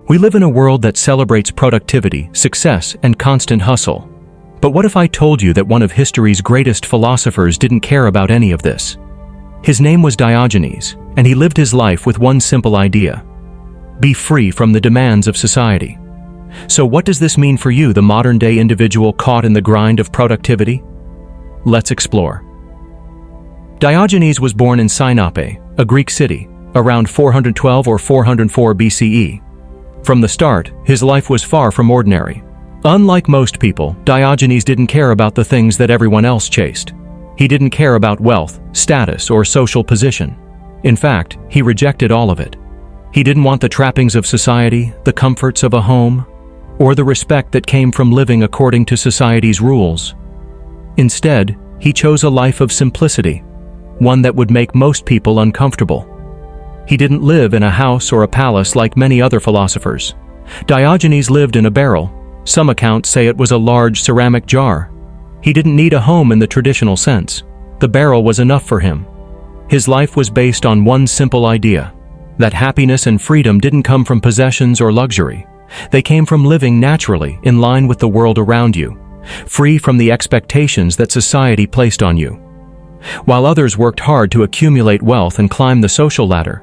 We live in a world that celebrates productivity, success, and constant hustle. But what if I told you that one of history's greatest philosophers didn't care about any of this? His name was Diogenes, and he lived his life with one simple idea: be free from the demands of society. So what does this mean for you, the modern-day individual caught in the grind of productivity? Let's explore. Diogenes was born in Sinope, a Greek city, around 412 or 404 BCE. From the start, his life was far from ordinary. Unlike most people, Diogenes didn't care about the things that everyone else chased. He didn't care about wealth, status, or social position. In fact, he rejected all of it. He didn't want the trappings of society, the comforts of a home, or the respect that came from living according to society's rules. Instead, he chose a life of simplicity, one that would make most people uncomfortable. He didn't live in a house or a palace like many other philosophers. Diogenes lived in a barrel. Some accounts say it was a large ceramic jar. He didn't need a home in the traditional sense. The barrel was enough for him. His life was based on one simple idea: that happiness and freedom didn't come from possessions or luxury. They came from living naturally in line with the world around you, free from the expectations that society placed on you. While others worked hard to accumulate wealth and climb the social ladder,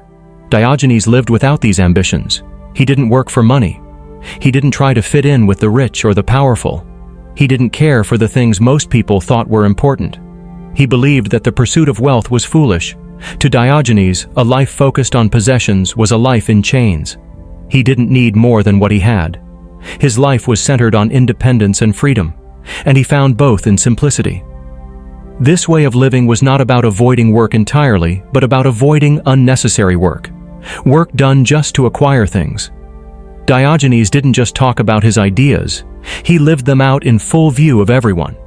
Diogenes lived without these ambitions. He didn't work for money. He didn't try to fit in with the rich or the powerful. He didn't care for the things most people thought were important. He believed that the pursuit of wealth was foolish. To Diogenes, a life focused on possessions was a life in chains. He didn't need more than what he had. His life was centered on independence and freedom, and he found both in simplicity. This way of living was not about avoiding work entirely, but about avoiding unnecessary work done just to acquire things. Diogenes didn't just talk about his ideas, he lived them out in full view of everyone.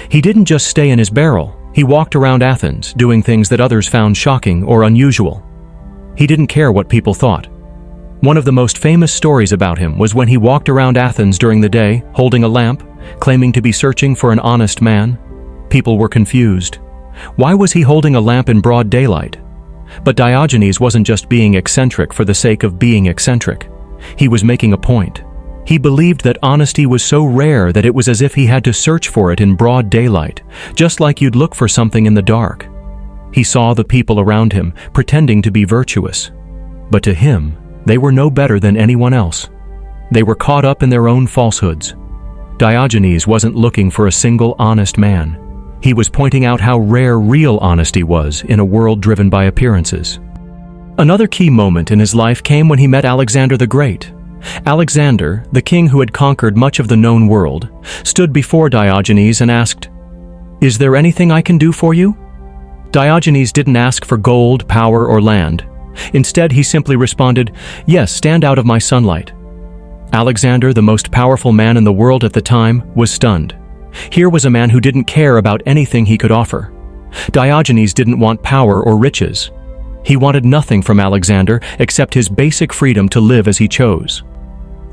He didn't just stay in his barrel, he walked around Athens doing things that others found shocking or unusual. He didn't care what people thought. One of the most famous stories about him was when he walked around Athens during the day, holding a lamp, claiming to be searching for an honest man. People were confused. Why was he holding a lamp in broad daylight? But Diogenes wasn't just being eccentric for the sake of being eccentric. He was making a point. He believed that honesty was so rare that it was as if he had to search for it in broad daylight, just like you'd look for something in the dark. He saw the people around him pretending to be virtuous. But to him, they were no better than anyone else. They were caught up in their own falsehoods. Diogenes wasn't looking for a single honest man. He was pointing out how rare real honesty was in a world driven by appearances. Another key moment in his life came when he met Alexander the Great. Alexander, the king who had conquered much of the known world, stood before Diogenes and asked, "Is there anything I can do for you?" Diogenes didn't ask for gold, power, or land. Instead, he simply responded, "Yes, stand out of my sunlight." Alexander, the most powerful man in the world at the time, was stunned. Here was a man who didn't care about anything he could offer. Diogenes didn't want power or riches. He wanted nothing from Alexander except his basic freedom to live as he chose.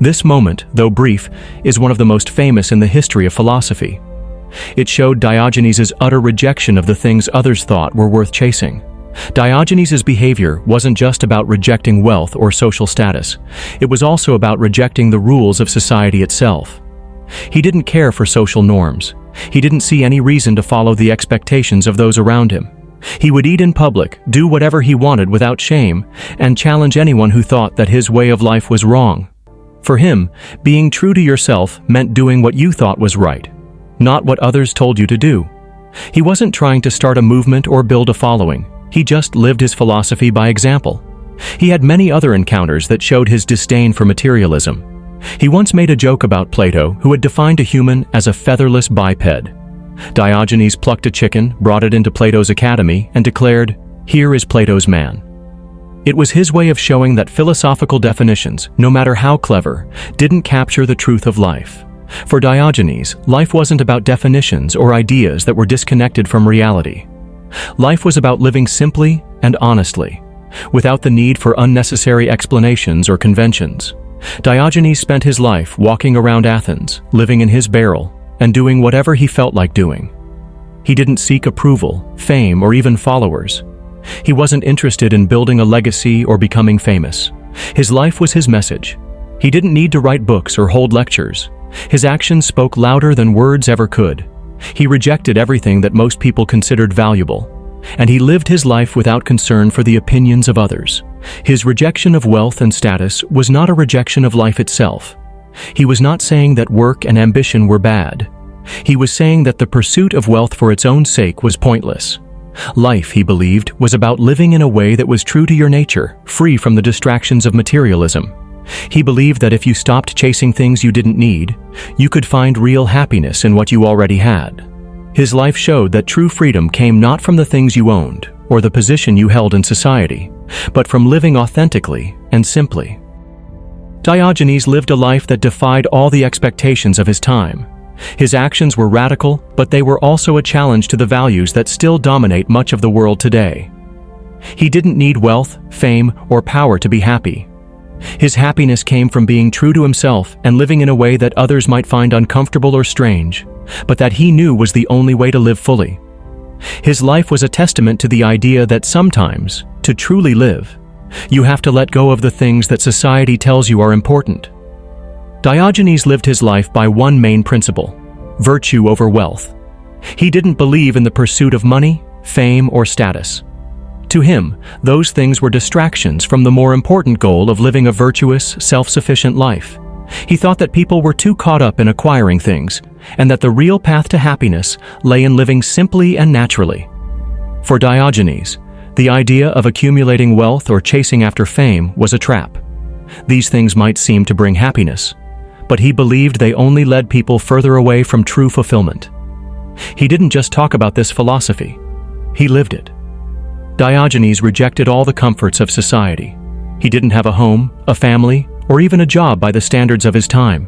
This moment, though brief, is one of the most famous in the history of philosophy. It showed Diogenes' utter rejection of the things others thought were worth chasing. Diogenes' behavior wasn't just about rejecting wealth or social status. It was also about rejecting the rules of society itself. He didn't care for social norms. He didn't see any reason to follow the expectations of those around him. He would eat in public, do whatever he wanted without shame, and challenge anyone who thought that his way of life was wrong. For him, being true to yourself meant doing what you thought was right, not what others told you to do. He wasn't trying to start a movement or build a following. He just lived his philosophy by example. He had many other encounters that showed his disdain for materialism. He once made a joke about Plato, who had defined a human as a featherless biped. Diogenes plucked a chicken, brought it into Plato's academy, and declared, "Here is Plato's man." It was his way of showing that philosophical definitions, no matter how clever, didn't capture the truth of life. For Diogenes, life wasn't about definitions or ideas that were disconnected from reality. Life was about living simply and honestly, without the need for unnecessary explanations or conventions. Diogenes spent his life walking around Athens, living in his barrel, and doing whatever he felt like doing. He didn't seek approval, fame, or even followers. He wasn't interested in building a legacy or becoming famous. His life was his message. He didn't need to write books or hold lectures. His actions spoke louder than words ever could. He rejected everything that most people considered valuable, and he lived his life without concern for the opinions of others. His rejection of wealth and status was not a rejection of life itself. He was not saying that work and ambition were bad. He was saying that the pursuit of wealth for its own sake was pointless. Life, he believed, was about living in a way that was true to your nature, free from the distractions of materialism. He believed that if you stopped chasing things you didn't need, you could find real happiness in what you already had. His life showed that true freedom came not from the things you owned or the position you held in society, but from living authentically and simply. Diogenes lived a life that defied all the expectations of his time. His actions were radical, but they were also a challenge to the values that still dominate much of the world today. He didn't need wealth, fame, or power to be happy. His happiness came from being true to himself and living in a way that others might find uncomfortable or strange, but that he knew was the only way to live fully. His life was a testament to the idea that sometimes, to truly live, you have to let go of the things that society tells you are important. Diogenes lived his life by one main principle: virtue over wealth. He didn't believe in the pursuit of money, fame, or status. To him, those things were distractions from the more important goal of living a virtuous, self-sufficient life. He thought that people were too caught up in acquiring things, and that the real path to happiness lay in living simply and naturally. For Diogenes, the idea of accumulating wealth or chasing after fame was a trap. These things might seem to bring happiness, but he believed they only led people further away from true fulfillment. He didn't just talk about this philosophy, he lived it. Diogenes rejected all the comforts of society. He didn't have a home, a family, or even a job by the standards of his time.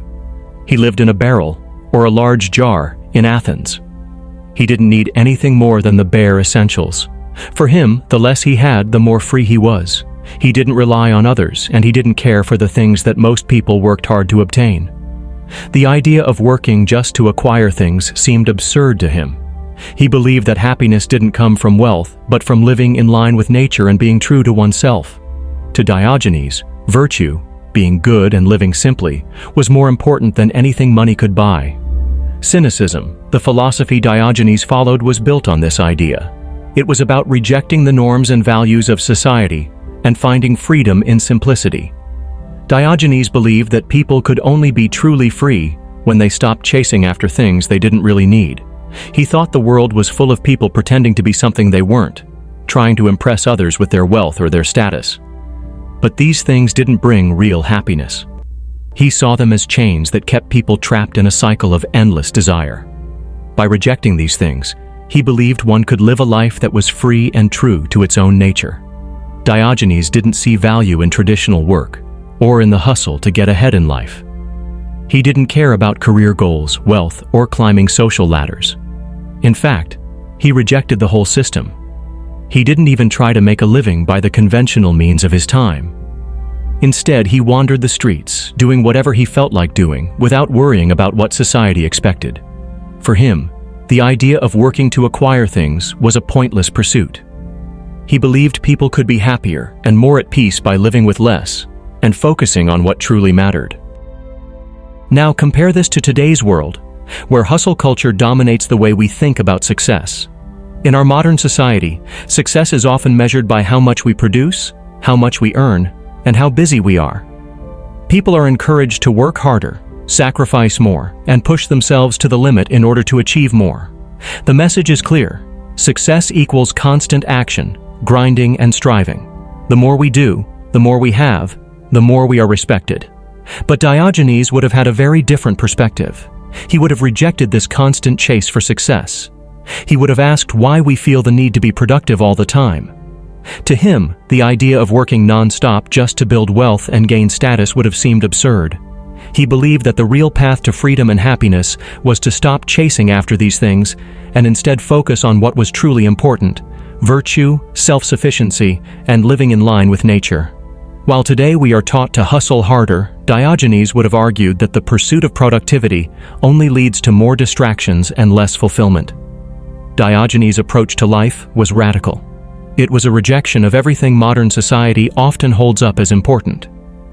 He lived in a barrel or a large jar in Athens. He didn't need anything more than the bare essentials. For him, the less he had, the more free he was. He didn't rely on others, and he didn't care for the things that most people worked hard to obtain. The idea of working just to acquire things seemed absurd to him. He believed that happiness didn't come from wealth, but from living in line with nature and being true to oneself. To Diogenes, virtue, being good and living simply, was more important than anything money could buy. Cynicism, the philosophy Diogenes followed, was built on this idea. It was about rejecting the norms and values of society and finding freedom in simplicity. Diogenes believed that people could only be truly free when they stopped chasing after things they didn't really need. He thought the world was full of people pretending to be something they weren't, trying to impress others with their wealth or their status. But these things didn't bring real happiness. He saw them as chains that kept people trapped in a cycle of endless desire. By rejecting these things, he believed one could live a life that was free and true to its own nature. Diogenes didn't see value in traditional work or in the hustle to get ahead in life. He didn't care about career goals, wealth, or climbing social ladders. In fact, he rejected the whole system. He didn't even try to make a living by the conventional means of his time. Instead, he wandered the streets, doing whatever he felt like doing, without worrying about what society expected. For him, the idea of working to acquire things was a pointless pursuit. He believed people could be happier and more at peace by living with less and focusing on what truly mattered. Now compare this to today's world, where hustle culture dominates the way we think about success. In our modern society, success is often measured by how much we produce, how much we earn, and how busy we are. People are encouraged to work harder, sacrifice more, and push themselves to the limit in order to achieve more. The message is clear: success equals constant action, grinding, and striving. The more we do, the more we have, the more we are respected. But Diogenes would have had a very different perspective. He would have rejected this constant chase for success. He would have asked why we feel the need to be productive all the time. To him, the idea of working non-stop just to build wealth and gain status would have seemed absurd. He believed that the real path to freedom and happiness was to stop chasing after these things and instead focus on what was truly important: virtue, self-sufficiency, and living in line with nature. While today we are taught to hustle harder, Diogenes would have argued that the pursuit of productivity only leads to more distractions and less fulfillment. Diogenes' approach to life was radical. It was a rejection of everything modern society often holds up as important.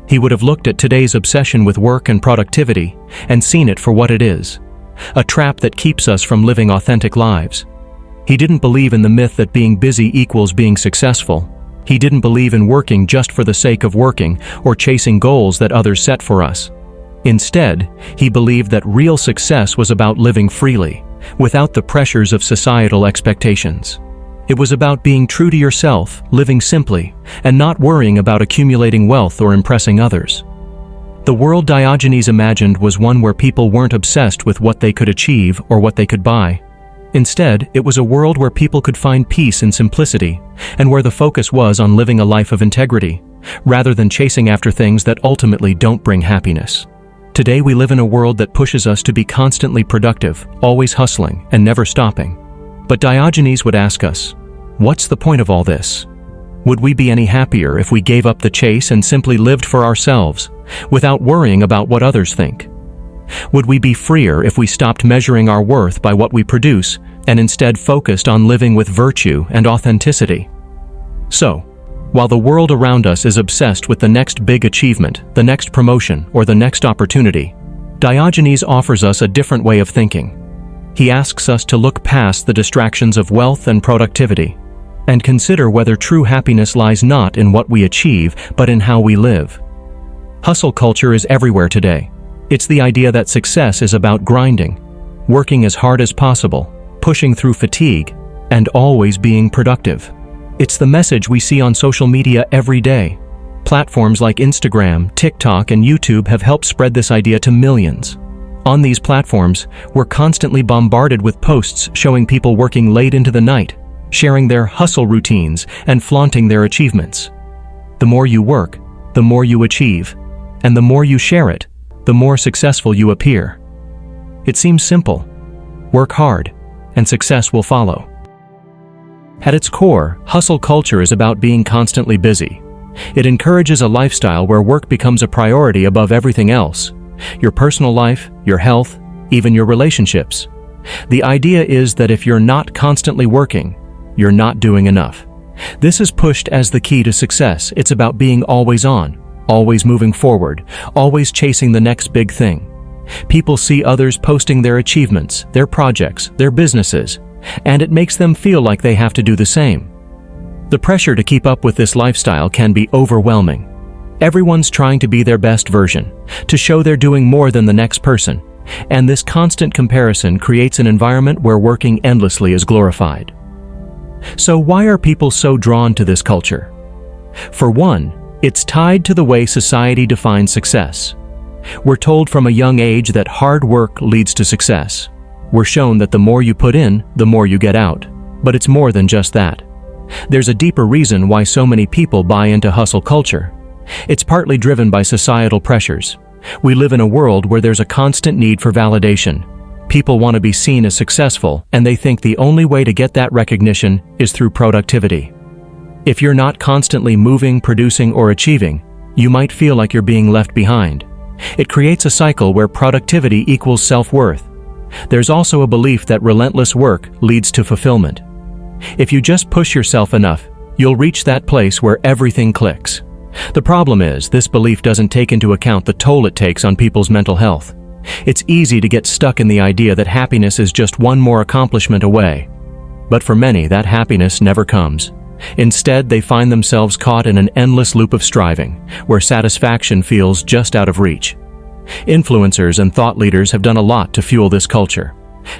He would have looked at today's obsession with work and productivity and seen it for what it is, a trap that keeps us from living authentic lives. He didn't believe in the myth that being busy equals being successful. He didn't believe in working just for the sake of working or chasing goals that others set for us. Instead, he believed that real success was about living freely, without the pressures of societal expectations. It was about being true to yourself, living simply, and not worrying about accumulating wealth or impressing others. The world Diogenes imagined was one where people weren't obsessed with what they could achieve or what they could buy. Instead, it was a world where people could find peace in simplicity, and where the focus was on living a life of integrity, rather than chasing after things that ultimately don't bring happiness. Today we live in a world that pushes us to be constantly productive, always hustling, and never stopping. But Diogenes would ask us, what's the point of all this? Would we be any happier if we gave up the chase and simply lived for ourselves, without worrying about what others think? Would we be freer if we stopped measuring our worth by what we produce and instead focused on living with virtue and authenticity? So, while the world around us is obsessed with the next big achievement, the next promotion, or the next opportunity, Diogenes offers us a different way of thinking. He asks us to look past the distractions of wealth and productivity, and consider whether true happiness lies not in what we achieve, but in how we live. Hustle culture is everywhere today. It's the idea that success is about grinding, working as hard as possible, pushing through fatigue, and always being productive. It's the message we see on social media every day. Platforms like Instagram, TikTok, and YouTube have helped spread this idea to millions. On these platforms, we're constantly bombarded with posts showing people working late into the night, sharing their hustle routines, and flaunting their achievements. The more you work, the more you achieve, and the more you share it, the more successful you appear. It seems simple. Work hard, and success will follow. At its core, hustle culture is about being constantly busy. It encourages a lifestyle where work becomes a priority above everything else. Your personal life, your health, even your relationships. The idea is that if you're not constantly working, you're not doing enough. This is pushed as the key to success. It's about being always on, always moving forward, always chasing the next big thing. People see others posting their achievements, their projects, their businesses, and it makes them feel like they have to do the same. The pressure to keep up with this lifestyle can be overwhelming. Everyone's trying to be their best version, to show they're doing more than the next person, and this constant comparison creates an environment where working endlessly is glorified. So why are people so drawn to this culture? For one, it's tied to the way society defines success. We're told from a young age that hard work leads to success. We're shown that the more you put in, the more you get out. But it's more than just that. There's a deeper reason why so many people buy into hustle culture. It's partly driven by societal pressures. We live in a world where there's a constant need for validation. People want to be seen as successful, and they think the only way to get that recognition is through productivity. If you're not constantly moving, producing, or achieving, you might feel like you're being left behind. It creates a cycle where productivity equals self-worth. There's also a belief that relentless work leads to fulfillment. If you just push yourself enough, you'll reach that place where everything clicks. The problem is, this belief doesn't take into account the toll it takes on people's mental health. It's easy to get stuck in the idea that happiness is just one more accomplishment away. But for many, that happiness never comes. Instead, they find themselves caught in an endless loop of striving, where satisfaction feels just out of reach. Influencers and thought leaders have done a lot to fuel this culture.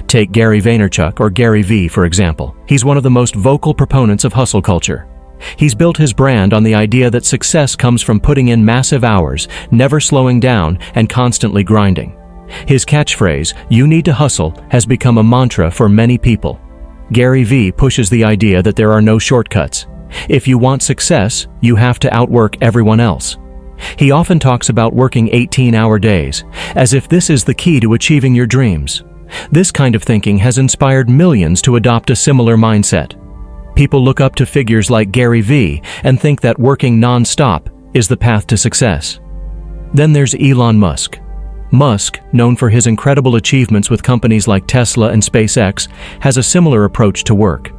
Take Gary Vaynerchuk, or Gary V, for example. He's one of the most vocal proponents of hustle culture. He's built his brand on the idea that success comes from putting in massive hours, never slowing down, and constantly grinding. His catchphrase, "You need to hustle," has become a mantra for many people. Gary V pushes the idea that there are no shortcuts. If you want success, you have to outwork everyone else. He often talks about working 18-hour days, as if this is the key to achieving your dreams. This kind of thinking has inspired millions to adopt a similar mindset. People look up to figures like Gary V and think that working non-stop is the path to success. Then there's Elon Musk. Musk, known for his incredible achievements with companies like Tesla and SpaceX, has a similar approach to work.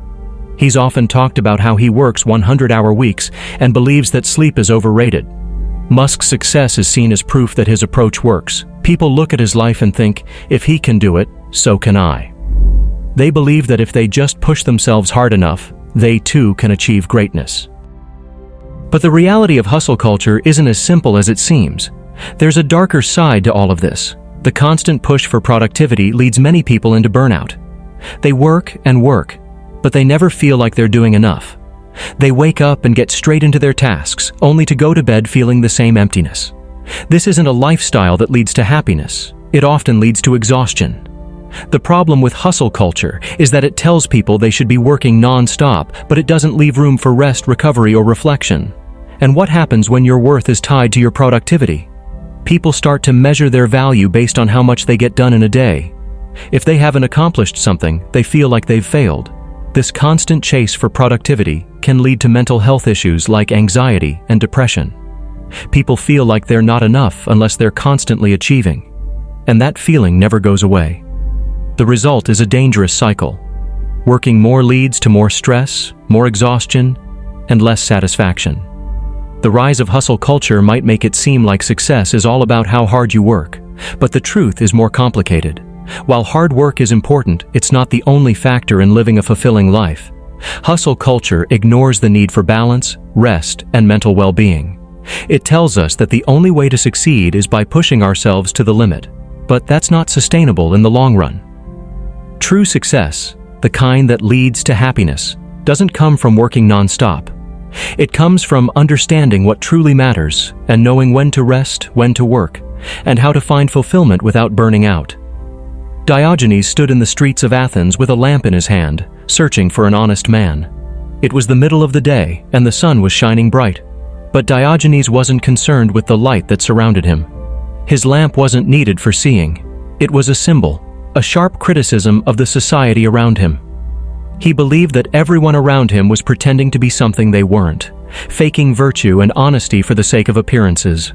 He's often talked about how he works 100-hour weeks and believes that sleep is overrated. Musk's success is seen as proof that his approach works. People look at his life and think, if he can do it, so can I. They believe that if they just push themselves hard enough, they too can achieve greatness. But the reality of hustle culture isn't as simple as it seems. There's a darker side to all of this. The constant push for productivity leads many people into burnout. They work and work, but they never feel like they're doing enough. They wake up and get straight into their tasks, only to go to bed feeling the same emptiness. This isn't a lifestyle that leads to happiness. It often leads to exhaustion. The problem with hustle culture is that it tells people they should be working non-stop, but it doesn't leave room for rest, recovery, or reflection. And what happens when your worth is tied to your productivity? People start to measure their value based on how much they get done in a day. If they haven't accomplished something, they feel like they've failed. This constant chase for productivity can lead to mental health issues like anxiety and depression. People feel like they're not enough unless they're constantly achieving, and that feeling never goes away. The result is a dangerous cycle. Working more leads to more stress, more exhaustion, and less satisfaction. The rise of hustle culture might make it seem like success is all about how hard you work, but the truth is more complicated. While hard work is important, it's not the only factor in living a fulfilling life. Hustle culture ignores the need for balance, rest, and mental well-being. It tells us that the only way to succeed is by pushing ourselves to the limit, but that's not sustainable in the long run. True success, the kind that leads to happiness, doesn't come from working non-stop. It comes from understanding what truly matters and knowing when to rest, when to work, and how to find fulfillment without burning out. Diogenes stood in the streets of Athens with a lamp in his hand, searching for an honest man. It was the middle of the day, and the sun was shining bright. But Diogenes wasn't concerned with the light that surrounded him. His lamp wasn't needed for seeing. It was a symbol, a sharp criticism of the society around him. He believed that everyone around him was pretending to be something they weren't, faking virtue and honesty for the sake of appearances.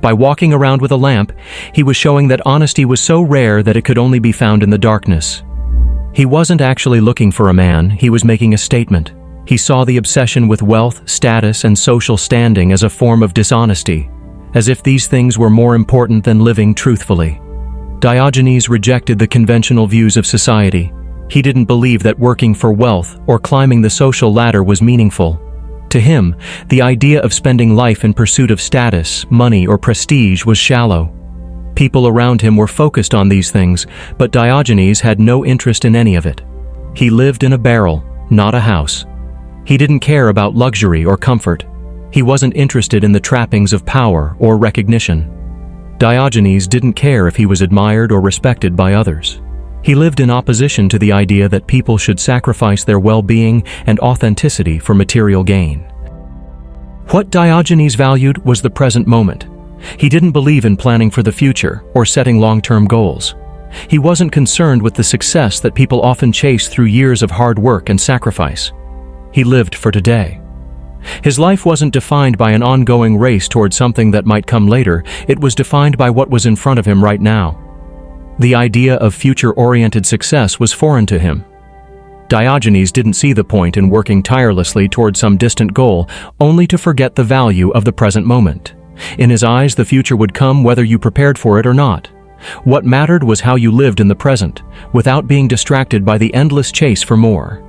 By walking around with a lamp, he was showing that honesty was so rare that it could only be found in the darkness. He wasn't actually looking for a man, he was making a statement. He saw the obsession with wealth, status, and social standing as a form of dishonesty, as if these things were more important than living truthfully. Diogenes rejected the conventional views of society. He didn't believe that working for wealth or climbing the social ladder was meaningful. To him, the idea of spending life in pursuit of status, money, or prestige was shallow. People around him were focused on these things, but Diogenes had no interest in any of it. He lived in a barrel, not a house. He didn't care about luxury or comfort. He wasn't interested in the trappings of power or recognition. Diogenes didn't care if he was admired or respected by others. He lived in opposition to the idea that people should sacrifice their well-being and authenticity for material gain. What Diogenes valued was the present moment. He didn't believe in planning for the future or setting long-term goals. He wasn't concerned with the success that people often chase through years of hard work and sacrifice. He lived for today. His life wasn't defined by an ongoing race toward something that might come later. It was defined by what was in front of him right now. The idea of future-oriented success was foreign to him. Diogenes didn't see the point in working tirelessly toward some distant goal, only to forget the value of the present moment. In his eyes, the future would come whether you prepared for it or not. What mattered was how you lived in the present, without being distracted by the endless chase for more.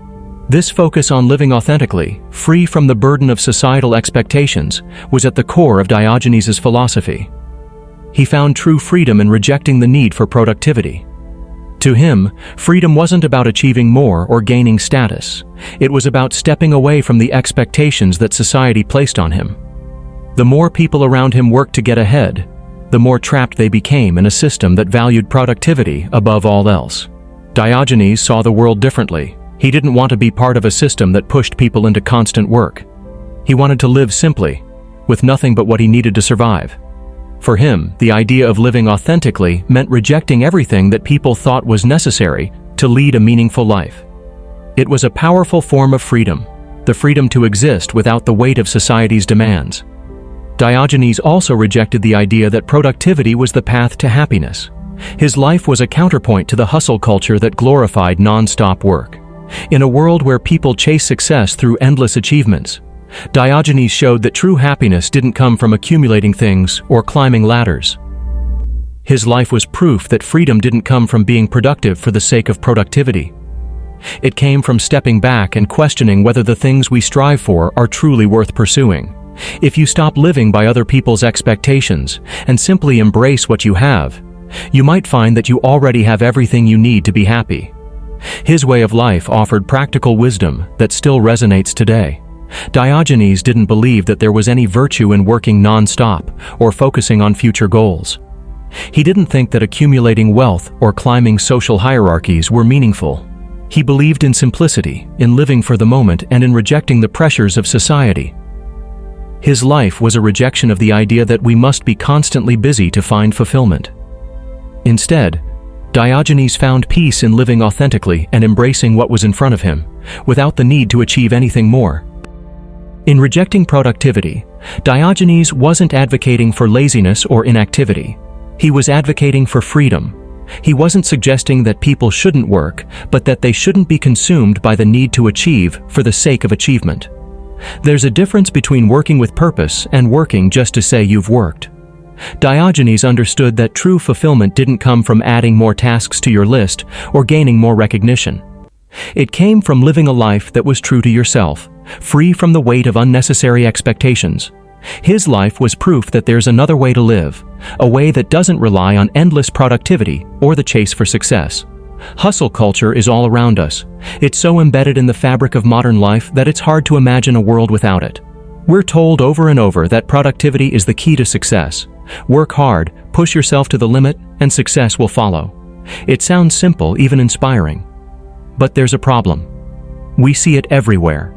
This focus on living authentically, free from the burden of societal expectations, was at the core of Diogenes' philosophy. He found true freedom in rejecting the need for productivity. To him, freedom wasn't about achieving more or gaining status. It was about stepping away from the expectations that society placed on him. The more people around him worked to get ahead, the more trapped they became in a system that valued productivity above all else. Diogenes saw the world differently. He didn't want to be part of a system that pushed people into constant work. He wanted to live simply, with nothing but what he needed to survive. For him, the idea of living authentically meant rejecting everything that people thought was necessary to lead a meaningful life. It was a powerful form of freedom, the freedom to exist without the weight of society's demands. Diogenes also rejected the idea that productivity was the path to happiness. His life was a counterpoint to the hustle culture that glorified non-stop work. In a world where people chase success through endless achievements, Diogenes showed that true happiness didn't come from accumulating things or climbing ladders. His life was proof that freedom didn't come from being productive for the sake of productivity. It came from stepping back and questioning whether the things we strive for are truly worth pursuing. If you stop living by other people's expectations and simply embrace what you have, you might find that you already have everything you need to be happy. His way of life offered practical wisdom that still resonates today. Diogenes didn't believe that there was any virtue in working non-stop or focusing on future goals. He didn't think that accumulating wealth or climbing social hierarchies were meaningful. He believed in simplicity, in living for the moment, and in rejecting the pressures of society. His life was a rejection of the idea that we must be constantly busy to find fulfillment. Instead, Diogenes found peace in living authentically and embracing what was in front of him, without the need to achieve anything more. In rejecting productivity, Diogenes wasn't advocating for laziness or inactivity. He was advocating for freedom. He wasn't suggesting that people shouldn't work, but that they shouldn't be consumed by the need to achieve for the sake of achievement. There's a difference between working with purpose and working just to say you've worked. Diogenes understood that true fulfillment didn't come from adding more tasks to your list or gaining more recognition. It came from living a life that was true to yourself, free from the weight of unnecessary expectations. His life was proof that there's another way to live, a way that doesn't rely on endless productivity or the chase for success. Hustle culture is all around us. It's so embedded in the fabric of modern life that it's hard to imagine a world without it. We're told over and over that productivity is the key to success. Work hard, push yourself to the limit, and success will follow. It sounds simple, even inspiring. But there's a problem. We see it everywhere.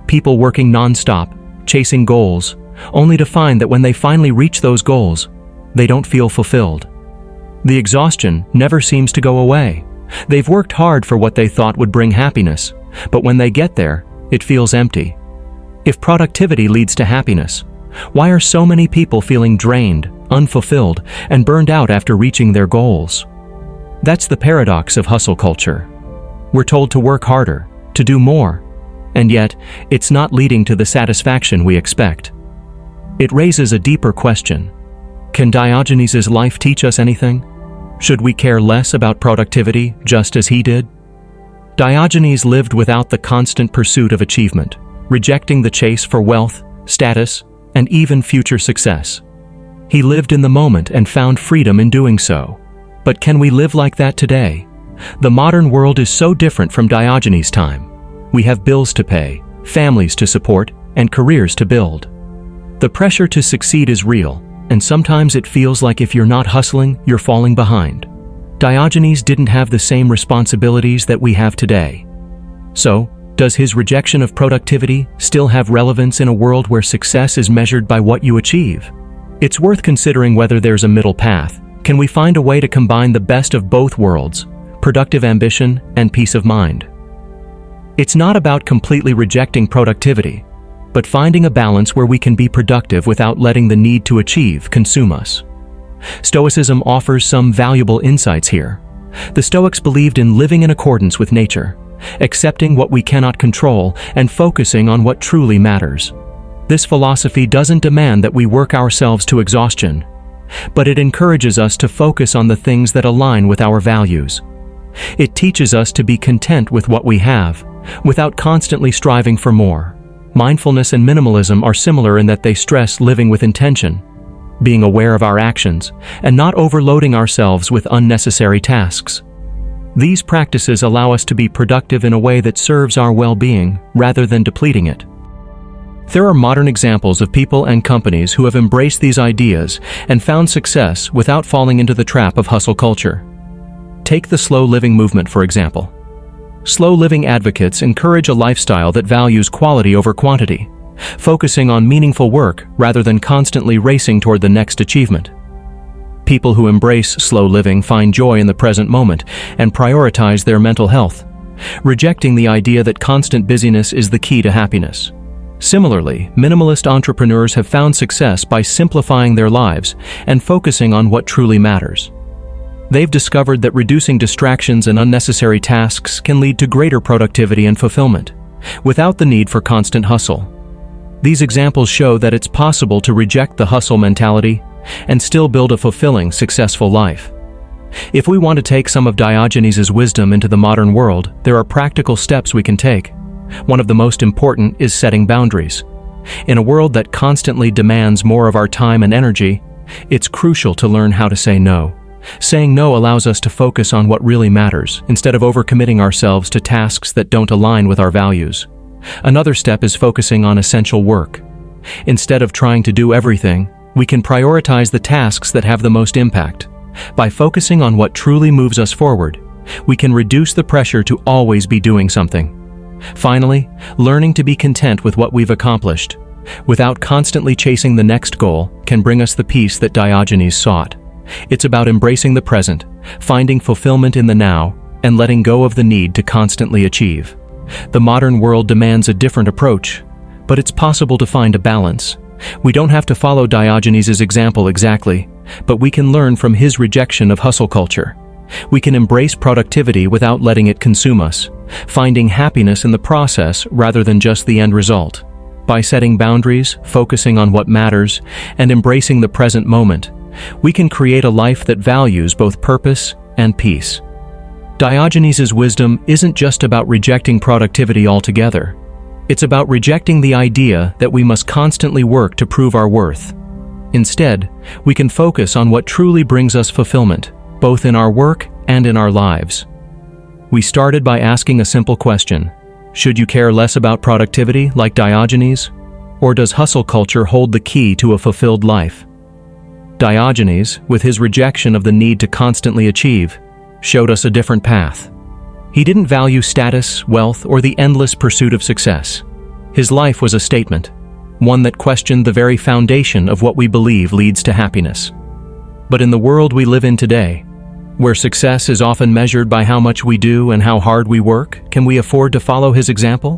People working non-stop, chasing goals, only to find that when they finally reach those goals, they don't feel fulfilled. The exhaustion never seems to go away. They've worked hard for what they thought would bring happiness, but when they get there, it feels empty. If productivity leads to happiness, why are so many people feeling drained, unfulfilled, and burned out after reaching their goals? That's the paradox of hustle culture. We're told to work harder, to do more, and yet it's not leading to the satisfaction we expect. It raises a deeper question. Can Diogenes' life teach us anything? Should we care less about productivity just as he did? Diogenes lived without the constant pursuit of achievement, rejecting the chase for wealth, status, and even future success. He lived in the moment and found freedom in doing so. But can we live like that today? The modern world is so different from Diogenes' time. We have bills to pay, families to support, and careers to build. The pressure to succeed is real, and sometimes it feels like if you're not hustling, you're falling behind. Diogenes didn't have the same responsibilities that we have today. So, does his rejection of productivity still have relevance in a world where success is measured by what you achieve? It's worth considering whether there's a middle path. Can we find a way to combine the best of both worlds, productive ambition and peace of mind? It's not about completely rejecting productivity, but finding a balance where we can be productive without letting the need to achieve consume us. Stoicism offers some valuable insights here. The Stoics believed in living in accordance with nature, accepting what we cannot control and focusing on what truly matters. This philosophy doesn't demand that we work ourselves to exhaustion, but it encourages us to focus on the things that align with our values. It teaches us to be content with what we have, without constantly striving for more. Mindfulness and minimalism are similar in that they stress living with intention, being aware of our actions, and not overloading ourselves with unnecessary tasks. These practices allow us to be productive in a way that serves our well-being rather than depleting it. There are modern examples of people and companies who have embraced these ideas and found success without falling into the trap of hustle culture. Take the slow living movement, for example. Slow living advocates encourage a lifestyle that values quality over quantity, focusing on meaningful work rather than constantly racing toward the next achievement. People who embrace slow living find joy in the present moment and prioritize their mental health, rejecting the idea that constant busyness is the key to happiness. Similarly, minimalist entrepreneurs have found success by simplifying their lives and focusing on what truly matters. They've discovered that reducing distractions and unnecessary tasks can lead to greater productivity and fulfillment, without the need for constant hustle. These examples show that it's possible to reject the hustle mentality and still build a fulfilling, successful life. If we want to take some of Diogenes' wisdom into the modern world, there are practical steps we can take. One of the most important is setting boundaries. In a world that constantly demands more of our time and energy, it's crucial to learn how to say no. Saying no allows us to focus on what really matters, instead of overcommitting ourselves to tasks that don't align with our values. Another step is focusing on essential work. Instead of trying to do everything, we can prioritize the tasks that have the most impact. By focusing on what truly moves us forward, we can reduce the pressure to always be doing something. Finally, learning to be content with what we've accomplished, without constantly chasing the next goal, can bring us the peace that Diogenes sought. It's about embracing the present, finding fulfillment in the now, and letting go of the need to constantly achieve. The modern world demands a different approach, but it's possible to find a balance. We don't have to follow Diogenes' example exactly, but we can learn from his rejection of hustle culture. We can embrace productivity without letting it consume us, finding happiness in the process rather than just the end result. By setting boundaries, focusing on what matters, and embracing the present moment, we can create a life that values both purpose and peace. Diogenes' wisdom isn't just about rejecting productivity altogether. It's about rejecting the idea that we must constantly work to prove our worth. Instead, we can focus on what truly brings us fulfillment, both in our work and in our lives. We started by asking a simple question: should you care less about productivity like Diogenes? Or does hustle culture hold the key to a fulfilled life? Diogenes, with his rejection of the need to constantly achieve, showed us a different path. He didn't value status, wealth, or the endless pursuit of success. His life was a statement, one that questioned the very foundation of what we believe leads to happiness. But in the world we live in today, where success is often measured by how much we do and how hard we work, can we afford to follow his example?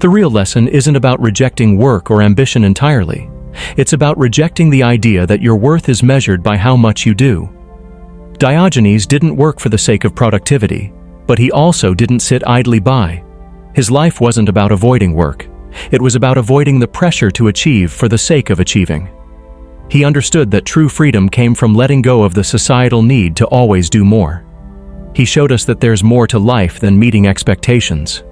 The real lesson isn't about rejecting work or ambition entirely. It's about rejecting the idea that your worth is measured by how much you do. Diogenes didn't work for the sake of productivity, but he also didn't sit idly by. His life wasn't about avoiding work. It was about avoiding the pressure to achieve for the sake of achieving. He understood that true freedom came from letting go of the societal need to always do more. He showed us that there's more to life than meeting expectations.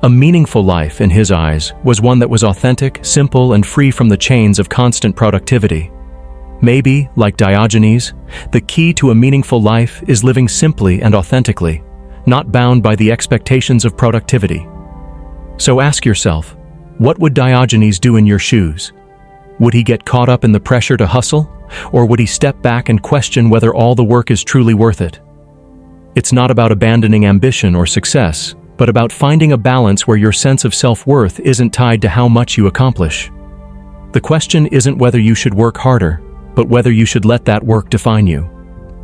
A meaningful life, in his eyes, was one that was authentic, simple, and free from the chains of constant productivity. Maybe, like Diogenes, the key to a meaningful life is living simply and authentically, not bound by the expectations of productivity. So ask yourself, what would Diogenes do in your shoes? Would he get caught up in the pressure to hustle, or would he step back and question whether all the work is truly worth it? It's not about abandoning ambition or success, but about finding a balance where your sense of self-worth isn't tied to how much you accomplish. The question isn't whether you should work harder, but whether you should let that work define you.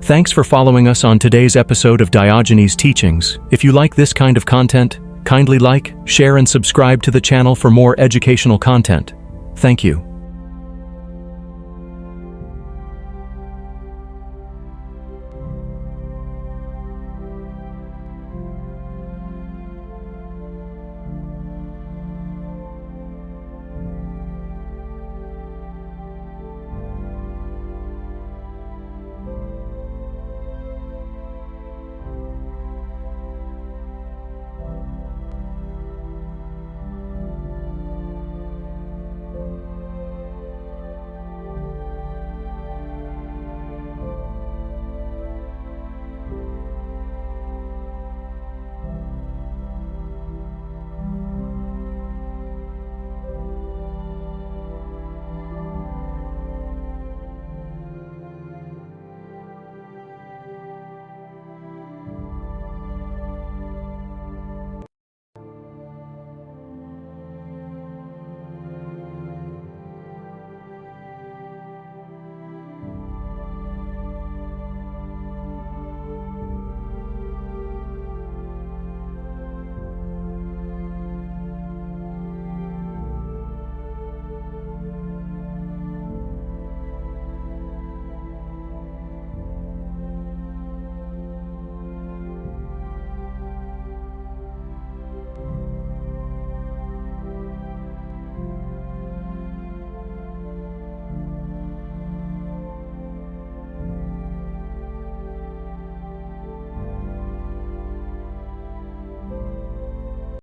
Thanks for following us on today's episode of Diogenes Teachings. If you like this kind of content, kindly like, share, and subscribe to the channel for more educational content. Thank you.